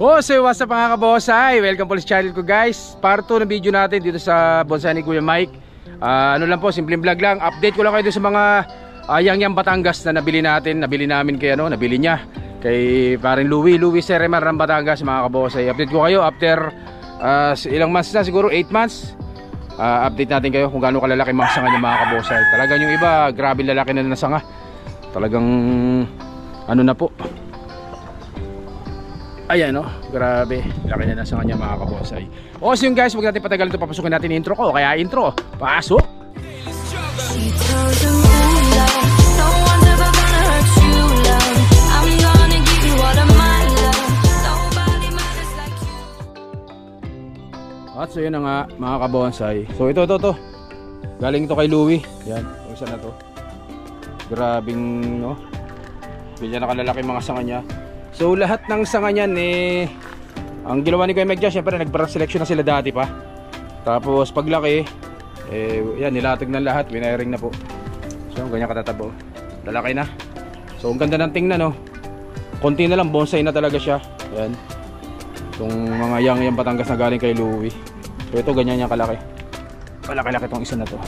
Oh, so what's up mga kabonsai? Welcome po sa channel ko guys. Part 2 ng video natin dito sa bonsai ni Kuya Mike. Ano lang po, simpleng vlog lang. Update ko lang kayo sa mga Yang Batangas na nabili natin. Nabili namin kay nabili niya kay paring Louie Seremar ng Batangas mga kabonsai. Update ko kayo after ilang months na, siguro 8 months. Update natin kayo kung gaano kalalaki mga sanga niya mga kabonsai. Talagang yung iba, grabe lalaki na sanga. Talagang ano na po. Ayan grabe, laki na sa kanya mga kabonsai. O so yun guys, huwag natin patagalin ito, papasukin natin yung intro ko. Kaya intro, pasok! At so yun na nga mga kabonsai. So ito galing ito kay Louie. Yan, yung isa na to. Grabing bilya na kalalaki mga sanga niya. So lahat ng sanga niyan ang ginawa ni Kuya Mike dyan, syempre nag-branch selection na sila dati pa. Tapos paglaki yan, nilatag na lahat, winaring na po. So ganyan katatabo, lalaki na. So ang ganda ng tingnan konti na lang, bonsai na talaga siya. Yan, itong mga Yang Batangas na galing kay Louie. So ito ganyan yung kalaki. Malaki-laki itong isa na to.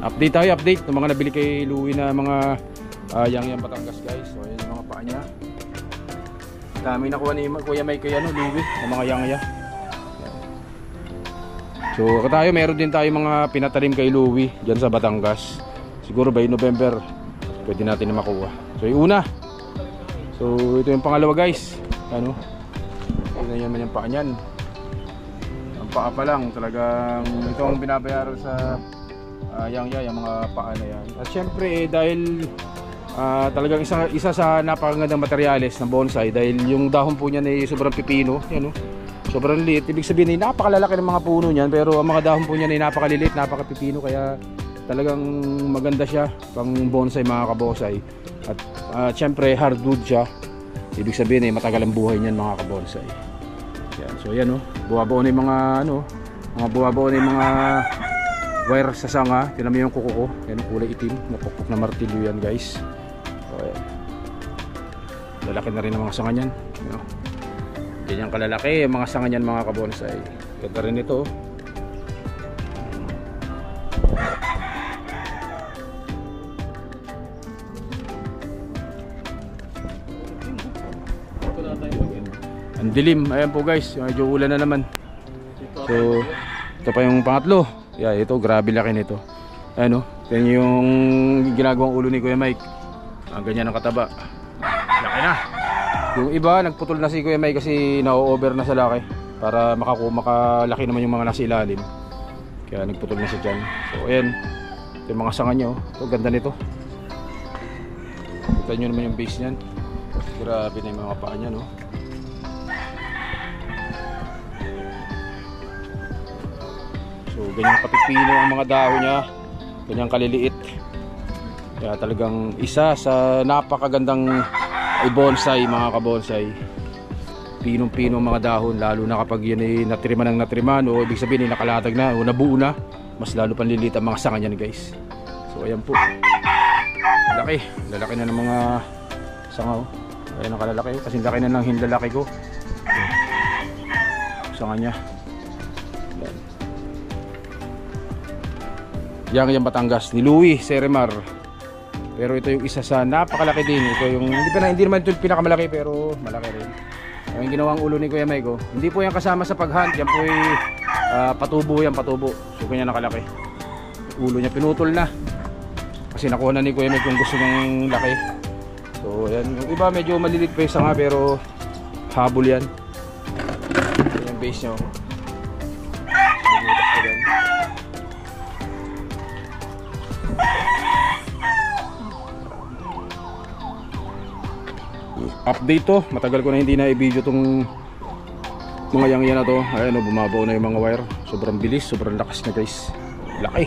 Update tayo, update ng mga nabili kay Louie na mga Yang Batangas guys. So ayan yung mga paa niya. Dami nakuha ni Kuya Mike kay Louie ng mga Yang. So tayo, meron din tayo mga pinatalim kay Louie dyan sa Batangas. Siguro by November pwede natin na makuha. So yung una. So ito yung pangalawa guys. Ito naman yung paa niyan. Ang paa pa lang talagang ito ang binabayaran sa yung mga paa na yan. At syempre dahil talagang isa sa napakagandang materyales ng bonsai, dahil yung dahon po niyan ay sobrang pipino, sobrang liit. Ibig sabihin ay napakalalaki ng mga puno niyan, pero ang mga dahon po niyan ay napakaliliit, napakapipino, kaya talagang maganda siya pang bonsai mga kabonsai. At syempre hardwood siya, ibig sabihin ay matagal ang buhay niyan mga kabonsai. Yan. So yan buwabaw na yung mga wire sa sanga. Tinan mo yung kuko ko, yan kulay itim, napukpok na martilyo yan guys. So ayan, lalaki na rin ang mga sanga niyan. Ganyan kalalaki ang mga sanga niyan mga kabonsai. Ganda rin ito. Ang dilim, ayan po guys, medyo ulan na naman. So ito pa yung pangatlo. Yeah, ito grabe laki nito. Yan yung ginagawang ulo ni Kuya Mike. Ang ganyan ang kataba. Laki na. Yung iba nagputol na si Kuya Mike kasi na-over na sa laki, para makalaki naman yung mga nasa ilalim. Kaya nagputol na siya dyan. So ayan, ito yung mga sanga nyo. Ito ganda nito. Kita nyo naman yung base nyan. Grabe na yung mga paa nyan So ganyan kapipino ang mga dahon niya, ganyan kaliliit. Kaya talagang isa sa napakagandang bonsai mga kabonsai. Pinong-pino ang mga dahon, lalo na kapag yan ay natriman o ibig sabihin ay nakalatag na o nabuo na, mas lalo pang liliit ang mga sanga niyan guys. So ayan po, lalaki na ng mga sanga ayan ang kalalaki, kasi laki na ng hinlalaki ko sanga niya. Yang Batangas ni Louie Seremar. Pero ito yung isa sa napakalaki din. Ito yung hindi naman ito pinakamalaki, pero malaki rin. Yung ginawang ulo ni Kuya Mike hindi po yan kasama sa pag-hunt. Yan po ay patubo. So ganyan nakalaki. Ulo niya pinutol na, kasi nakuha na ni Kuya Mike yung gusto ng laki. So yan, yung iba medyo malilit pa yung sanga, pero habol yan. Yan yung base nyo. Update to, matagal ko na hindi na i-video tong mga Yang na to. Ayan bumabaw na yung mga wire. Sobrang bilis, sobrang lakas na guys. Laki.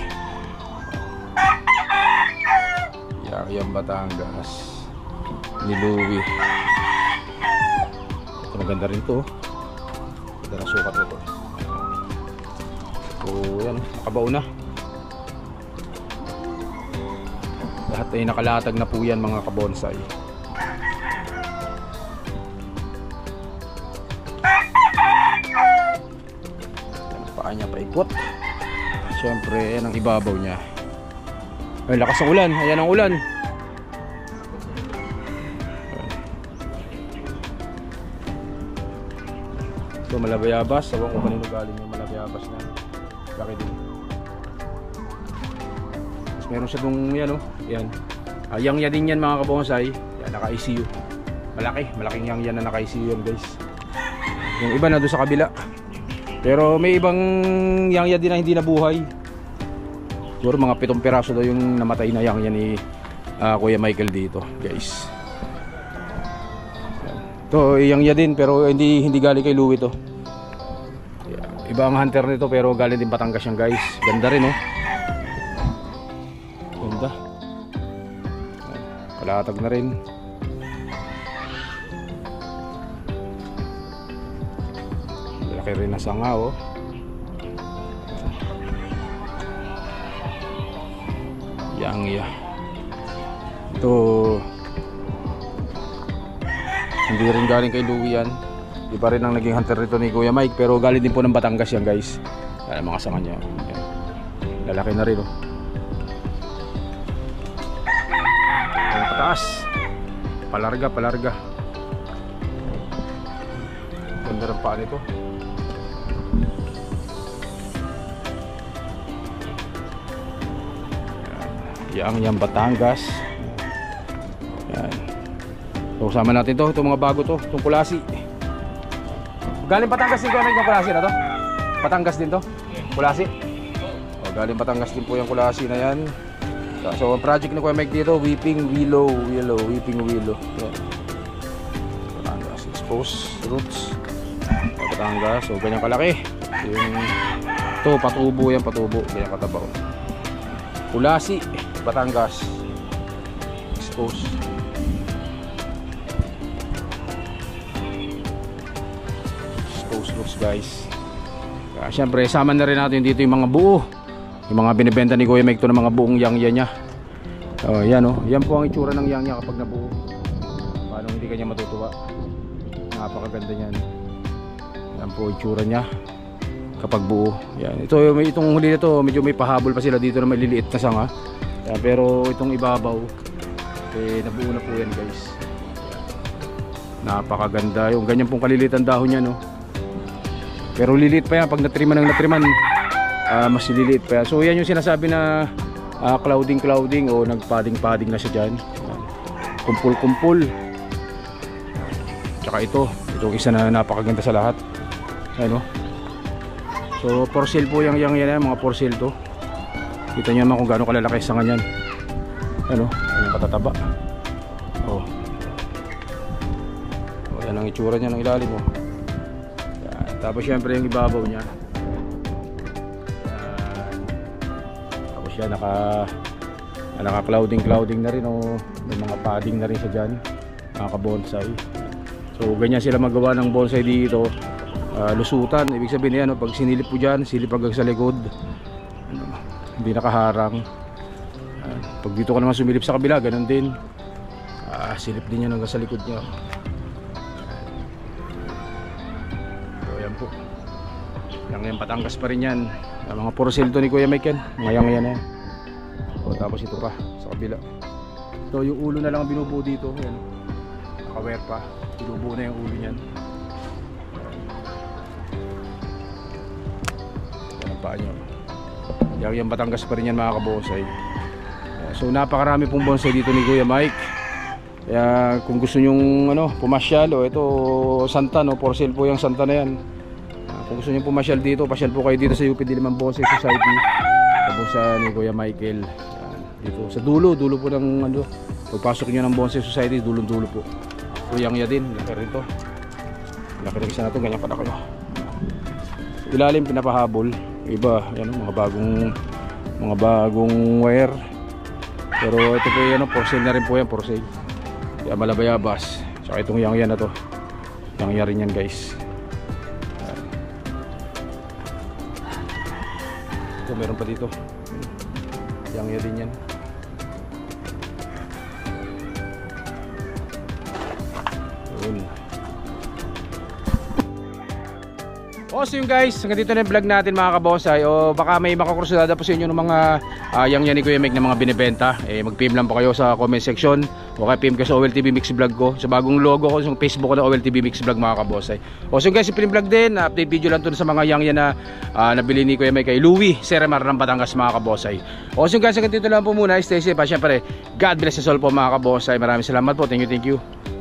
Yang Batangas ni Louie. Ito maganda rin to. Ganda na sukat na to. So yan, nakabaw na. Lahat ay nakalatag na po yan mga kabonsai. niya paikot. Siyempre, yan ang ibabaw niya. Ay, lakas ng ulan. Ayan ang ulan. So, Malabayabas. Sabi ko kanino galing yung Malabayabas na. Laki din. Tapos meron siya itong, yan o. Yan. Yangya din yan mga kabonsay. Yan, naka-ICU. Malaking yangya na naka-ICU yan guys. Yung iba na doon sa kabila. Pero may ibang yangya din na hindi nabuhay. Siguro mga 7 piraso daw yung namatay na yangya ni Kuya Michael dito guys. Ito yangya din pero hindi galing kay Louie to. Iba ang hunter nito pero galing din Batangas yan guys. Ganda rin oh. Ganda. Kalatag na rin. Laki rin na sanga oh. Yangya. Ito hindi rin galing kay Louie yan. Iba rin ang naging hunter nito ni Kuya Mike pero galing din po ng Batangas yan guys. Yan mga sanga niya. Yan. Lalaki na rin oh. Yan pataas. Palarga. Ganda rin paa nito. Yang Batangas. Yan. So sama natin to, itong mga bago to, itong kulasi. Galing Batangas din ko yung kulasi na to? Batangas din to? Kulasi? O, galing Batangas din po yung kulasi na yan. So ang project ni Kuya Mike dito, Weeping Willow. Yan. Batangas, exposed roots. Batangas, so ganyan kalaki. Yung ito, patubo yan, ganyan katabaw. Kulasi, Batangas, exposed. Roots guys. Siyempre sama na rin natin dito yung mga buo, yung mga binibenta ni Kuya Mike to ng mga buong yangya niya. Yan oh, yan po ang itsura ng yangya kapag nabuo. Paano hindi kanya matutuwa. Napakaganda niyan. Yan po itsura niya kapag buo. Yan. Itong huli nito medyo may pahabol pa sila dito na maliliit na sanga. Yan, pero itong ibabaw nabuo na po yan guys. Napakaganda yung ganyan pong kaliliit ang dahon niya no. Pero liliit pa yan pag natriman mas liliit pa yan. So yan yung sinasabi na clouding o nagpading na siya dyan. Kumpul tsaka itong isa na napakaganda sa lahat. Ano? So for sale po yan mga for sale to. Kita nyo naman kung gaano kalalaki sa ganyan. Ano? Yung katataba. Yan ang itsura niya ng ilalim mo. Tapos syempre yung ibabaw niya. Tapos siya naka clouding na rin oh. May mga padding na rin siya dyan. Nakaka-bonsai. So ganyan sila magawa ng bonsai dito. Lusutan, ibig sabihin yan oh, pag sinilip po dyan, silip hanggang sa likod. Hindi nakaharang. Pag dito ka naman sumilip sa kabila, ganun din. Silip din yan hanggang sa likod niya. Yang Batangas pa rin yan. Mga porcel to ni Kuya Mike yan. Mga yang yan. Tapos ito pa sa kabila. Ito yung ulo na lang ang binubuo dito. Yan. Naka-wear pa. Binubuo na yung ulo niyan. Yan ang paa nyo. Yang Batangas pa rin yan mga kabonsay. So napakarami pong bonsai dito ni Kuya Mike. Kaya kung gusto nyong pumasyal ito Santa porcel po yung Santa na yan. Kung gusto niyo pumasyal dito, pasyal po kayo dito sa UP Diliman Bonsai Society. Tapos sa ni Kuya Michael. Yan, dito sa dulo po ng pagpasok niyo ng Bonsai Society, dulo po. So yangya din, laki rin to. Laki rin isa na to, ganyan pala kayo. Ilalim pinapahabol. Iba, yan mga bagong wire. Pero ito po yan, porcel na rin po yan, porcel. Kaya Malabayabas. Saka itong yangya na to. Yangya rin yan guys. Ito meron pa dito. Yangya din yan. Yun. So yun guys, hanggang dito na yung vlog natin mga kabonsay. O baka may makakursulada po sa inyo ng mga yang yan ni Kuya Mike na mga binibenta, mag-PM lang po kayo sa comment section. O kaya PM ka sa OLTV Mix Vlog ko, sa bagong logo ko sa Facebook ko na OLTV Mix Vlog mga kabonsay. So yun guys, yung vlog din, update video lang to sa mga yang yan na nabili ni Kuya Mike kay Louie Seremar ng Batangas mga kabonsay. So yun guys, hanggang dito lang po muna. Stay safe. Siyempre, God bless us all po mga kabonsay. Maraming salamat po. Thank you.